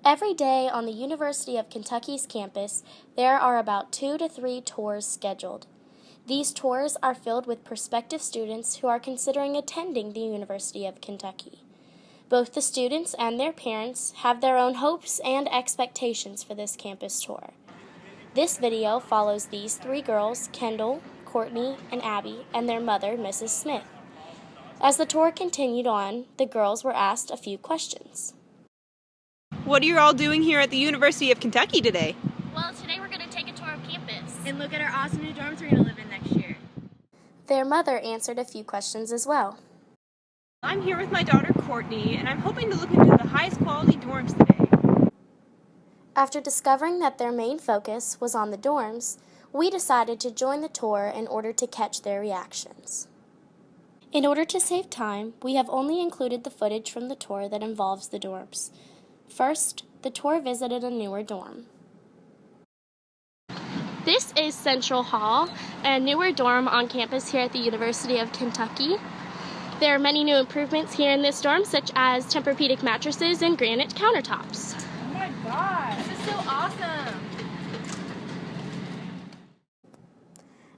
Every day on the University of Kentucky's campus, there are about 2 to 3 tours scheduled. These tours are filled with prospective students who are considering attending the University of Kentucky. Both the students and their parents have their own hopes and expectations for this campus tour. This video follows these 3 girls, Kendall, Courtney, and Abby, and their mother, Mrs. Smith. As the tour continued on, the girls were asked a few questions. What are you all doing here at the University of Kentucky today? Well, today we're going to take a tour of campus. And look at our awesome new dorms we're going to live in next year. Their mother answered a few questions as well. I'm here with my daughter Courtney, and I'm hoping to look into the highest quality dorms today. After discovering that their main focus was on the dorms, we decided to join the tour in order to catch their reactions. In order to save time, we have only included the footage from the tour that involves the dorms. First, the tour visited a newer dorm. This is Central Hall, a newer dorm on campus here at the University of Kentucky. There are many new improvements here in this dorm, such as Tempur-Pedic mattresses and granite countertops. Oh my gosh, this is so awesome!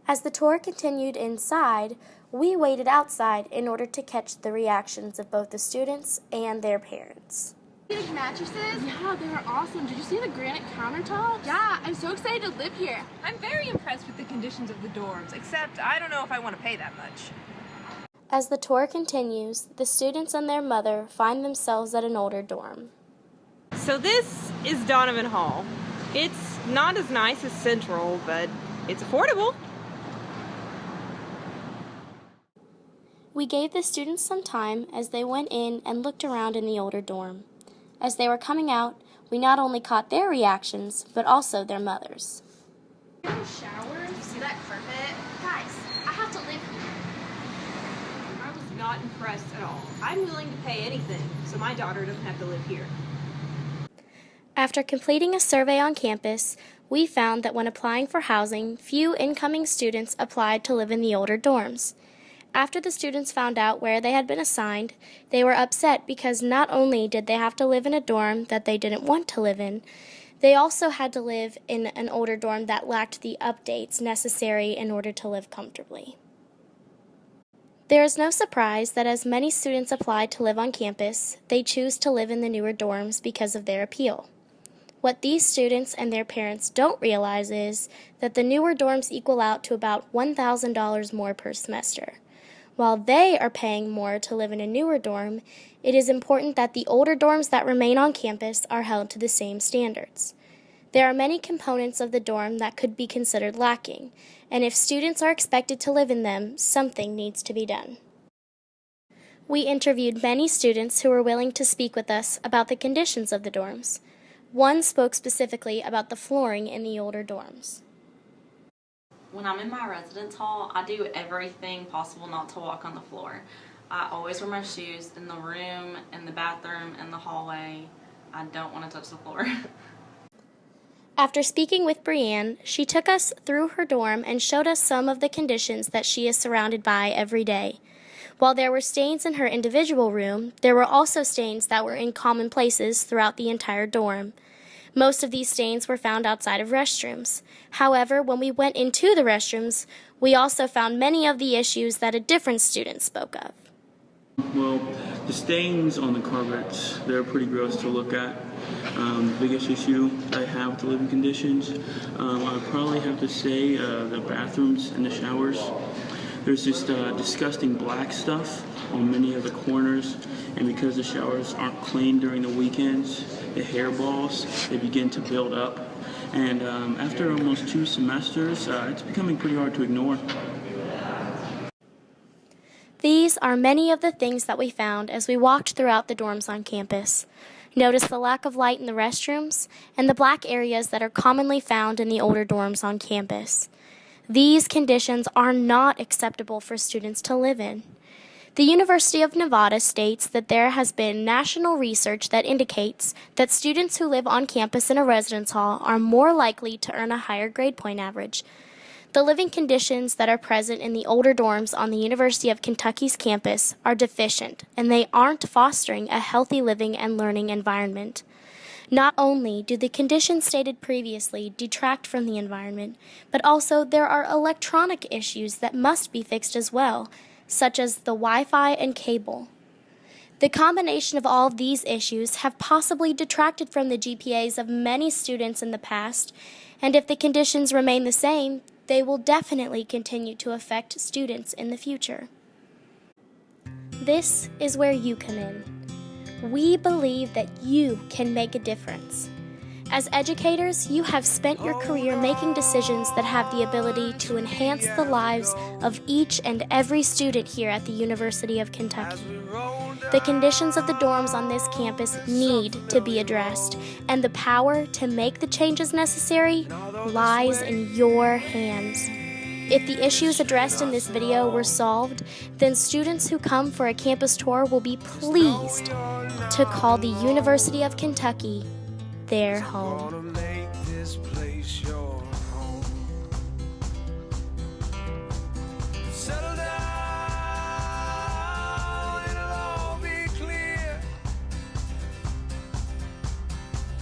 As the tour continued inside, we waited outside in order to catch the reactions of both the students and their parents. Big mattresses? Yeah, they were awesome. Did you see the granite countertops? Yeah, I'm so excited to live here. I'm very impressed with the conditions of the dorms, except I don't know if I want to pay that much. As the tour continues, the students and their mother find themselves at an older dorm. So this is Donovan Hall. It's not as nice as Central, but it's affordable. We gave the students some time as they went in and looked around in the older dorm. As they were coming out, we not only caught their reactions, but also their mothers. Showers? See that carpet? Guys, I have to live here. I was not impressed at all. I'm willing to pay anything, so my daughter doesn't have to live here. After completing a survey on campus, we found that when applying for housing, few incoming students applied to live in the older dorms. After the students found out where they had been assigned, they were upset because not only did they have to live in a dorm that they didn't want to live in, they also had to live in an older dorm that lacked the updates necessary in order to live comfortably. There is no surprise that as many students apply to live on campus, they choose to live in the newer dorms because of their appeal. What these students and their parents don't realize is that the newer dorms equal out to about $1,000 more per semester. While they are paying more to live in a newer dorm, it is important that the older dorms that remain on campus are held to the same standards. There are many components of the dorm that could be considered lacking, and if students are expected to live in them, something needs to be done. We interviewed many students who were willing to speak with us about the conditions of the dorms. One spoke specifically about the flooring in the older dorms. When I'm in my residence hall, I do everything possible not to walk on the floor. I always wear my shoes in the room, in the bathroom, in the hallway. I don't want to touch the floor. After speaking with Brianne, she took us through her dorm and showed us some of the conditions that she is surrounded by every day. While there were stains in her individual room, there were also stains that were in common places throughout the entire dorm. Most of these stains were found outside of restrooms. However, when we went into the restrooms, we also found many of the issues that a different student spoke of. Well, the stains on the carpets, they're pretty gross to look at. The biggest issue I have with the living conditions, I would probably have to say the bathrooms and the showers. There's just disgusting black stuff on many of the corners, and because the showers aren't cleaned during the weekends, the hairballs, they begin to build up. And after almost 2 semesters, it's becoming pretty hard to ignore. These are many of the things that we found as we walked throughout the dorms on campus. Notice the lack of light in the restrooms and the black areas that are commonly found in the older dorms on campus. These conditions are not acceptable for students to live in. The University of Nevada states that there has been national research that indicates that students who live on campus in a residence hall are more likely to earn a higher grade point average. The living conditions that are present in the older dorms on the University of Kentucky's campus are deficient, and they aren't fostering a healthy living and learning environment. Not only do the conditions stated previously detract from the environment, but also there are electronic issues that must be fixed as well, such as the Wi-Fi and cable. The combination of all of these issues have possibly detracted from the GPAs of many students in the past, and if the conditions remain the same, they will definitely continue to affect students in the future. This is where you come in. We believe that you can make a difference. As educators, you have spent your career making decisions that have the ability to enhance the lives of each and every student here at the University of Kentucky. The conditions of the dorms on this campus need to be addressed, and the power to make the changes necessary lies in your hands. If the issues addressed in this video were solved, then students who come for a campus tour will be pleased to call the University of Kentucky their home.